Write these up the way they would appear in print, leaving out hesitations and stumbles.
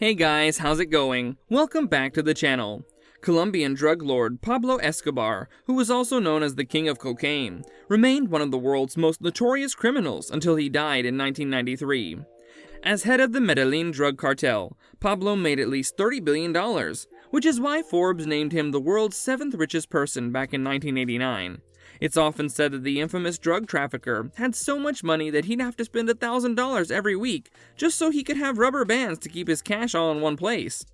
Hey guys, how's it going? Welcome back to the channel. Colombian drug lord Pablo Escobar, who was also known as the King of Cocaine, remained one of the world's most notorious criminals until he died in 1993. As head of the Medellin drug cartel, Pablo made at least $30 billion, which is why Forbes named him the world's 7th richest person back in 1989. It's often said that the infamous drug trafficker had so much money that he'd have to spend $1,000 every week just so he could have rubber bands to keep his cash all in one place.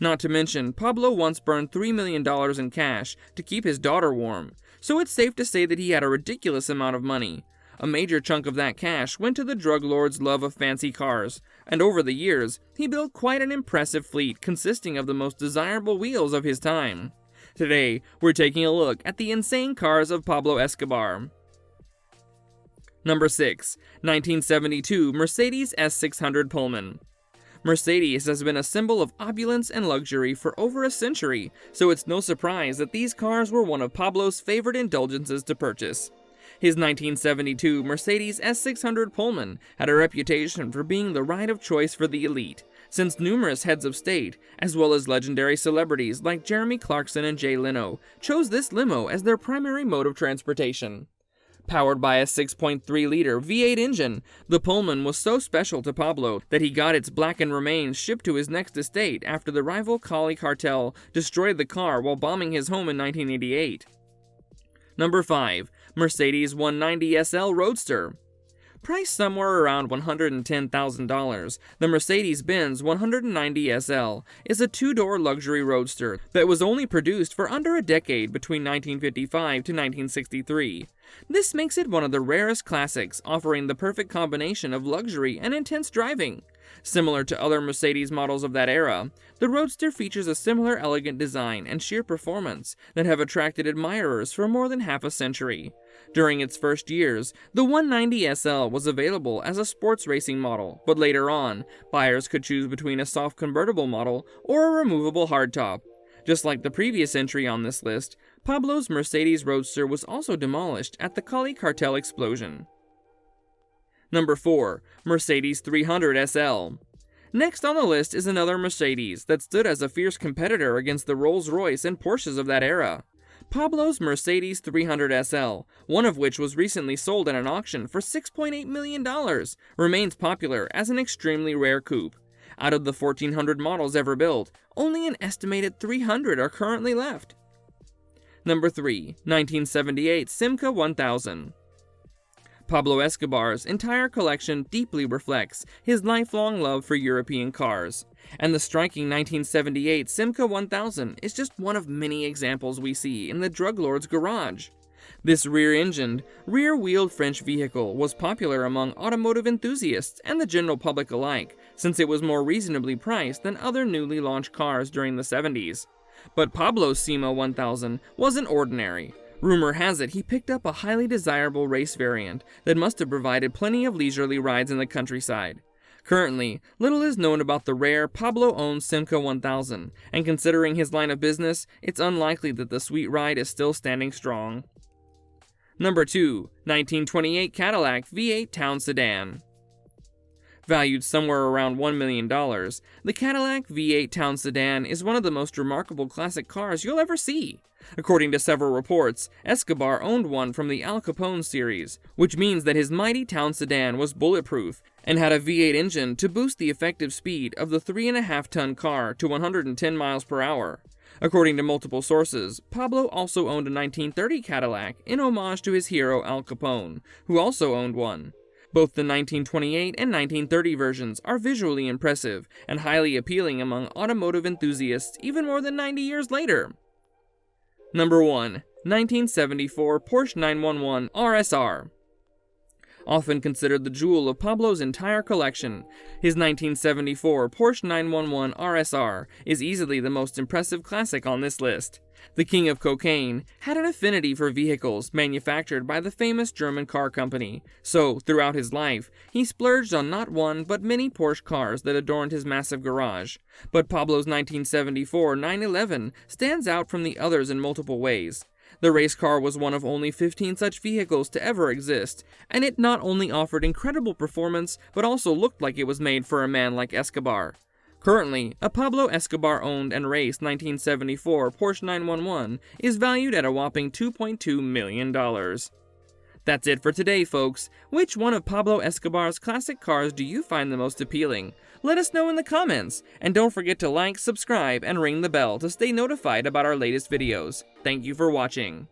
Not to mention, Pablo once burned $3 million in cash to keep his daughter warm, so it's safe to say that he had a ridiculous amount of money. A major chunk of that cash went to the drug lord's love of fancy cars, and over the years, he built quite an impressive fleet consisting of the most desirable wheels of his time. Today, we're taking a look at the insane cars of Pablo Escobar. Number 6. 1972 Mercedes S600 Pullman. Mercedes has been a symbol of opulence and luxury for over a century, so it's no surprise that these cars were one of Pablo's favorite indulgences to purchase. His 1972 Mercedes S600 Pullman had a reputation for being the ride of choice for the elite, since numerous heads of state, as well as legendary celebrities like Jeremy Clarkson and Jay Leno, chose this limo as their primary mode of transportation. Powered by a 6.3-liter V8 engine, the Pullman was so special to Pablo that he got its blackened remains shipped to his next estate after the rival Cali cartel destroyed the car while bombing his home in 1988. Number 5. Mercedes 190 SL Roadster. Priced somewhere around $110,000, the Mercedes-Benz 190 SL is a two-door luxury roadster that was only produced for under a decade between 1955 to 1963. This makes it one of the rarest classics, offering the perfect combination of luxury and intense driving. Similar to other Mercedes models of that era, the Roadster features a similar elegant design and sheer performance that have attracted admirers for more than half a century. During its first years, the 190 SL was available as a sports racing model, but later on, buyers could choose between a soft convertible model or a removable hardtop. Just like the previous entry on this list, Pablo's Mercedes Roadster was also demolished at the Cali cartel explosion. Number 4. Mercedes 300 SL. Next on the list is another Mercedes that stood as a fierce competitor against the Rolls-Royce and Porsches of that era. Pablo's Mercedes 300 SL, one of which was recently sold at an auction for $6.8 million, remains popular as an extremely rare coupe. Out of the 1,400 models ever built, only an estimated 300 are currently left. Number 3. 1978 Simca 1000. Pablo Escobar's entire collection deeply reflects his lifelong love for European cars, and the striking 1978 Simca 1000 is just one of many examples we see in the drug lord's garage. This rear-engined, rear-wheeled French vehicle was popular among automotive enthusiasts and the general public alike, since it was more reasonably priced than other newly launched cars during the 70s. But Pablo's Simca 1000 wasn't ordinary. Rumor has it he picked up a highly desirable race variant that must have provided plenty of leisurely rides in the countryside. Currently, little is known about the rare Pablo-owned Simca 1000, and considering his line of business, it's unlikely that the sweet ride is still standing strong. Number 2. 1928 Cadillac V8 Town Sedan. Valued somewhere around $1 million, the Cadillac V8 Town Sedan is one of the most remarkable classic cars you'll ever see. According to several reports, Escobar owned one from the Al Capone series, which means that his mighty town sedan was bulletproof and had a V8 engine to boost the effective speed of the 3.5-ton car to 110 miles per hour. According to multiple sources, Pablo also owned a 1930 Cadillac in homage to his hero Al Capone, who also owned one. Both the 1928 and 1930 versions are visually impressive and highly appealing among automotive enthusiasts even more than 90 years later. Number 1. 1974 Porsche 911 RSR. Often considered the jewel of Pablo's entire collection, his 1974 Porsche 911 RSR is easily the most impressive classic on this list. The King of Cocaine had an affinity for vehicles manufactured by the famous German car company, so throughout his life, he splurged on not one but many Porsche cars that adorned his massive garage. But Pablo's 1974 911 stands out from the others in multiple ways. The race car was one of only 15 such vehicles to ever exist, and it not only offered incredible performance, but also looked like it was made for a man like Escobar. Currently, a Pablo Escobar owned and raced 1974 Porsche 911 is valued at a whopping $2.2 million. That's it for today, folks. Which one of Pablo Escobar's classic cars do you find the most appealing? Let us know in the comments, and don't forget to like, subscribe, and ring the bell to stay notified about our latest videos. Thank you for watching.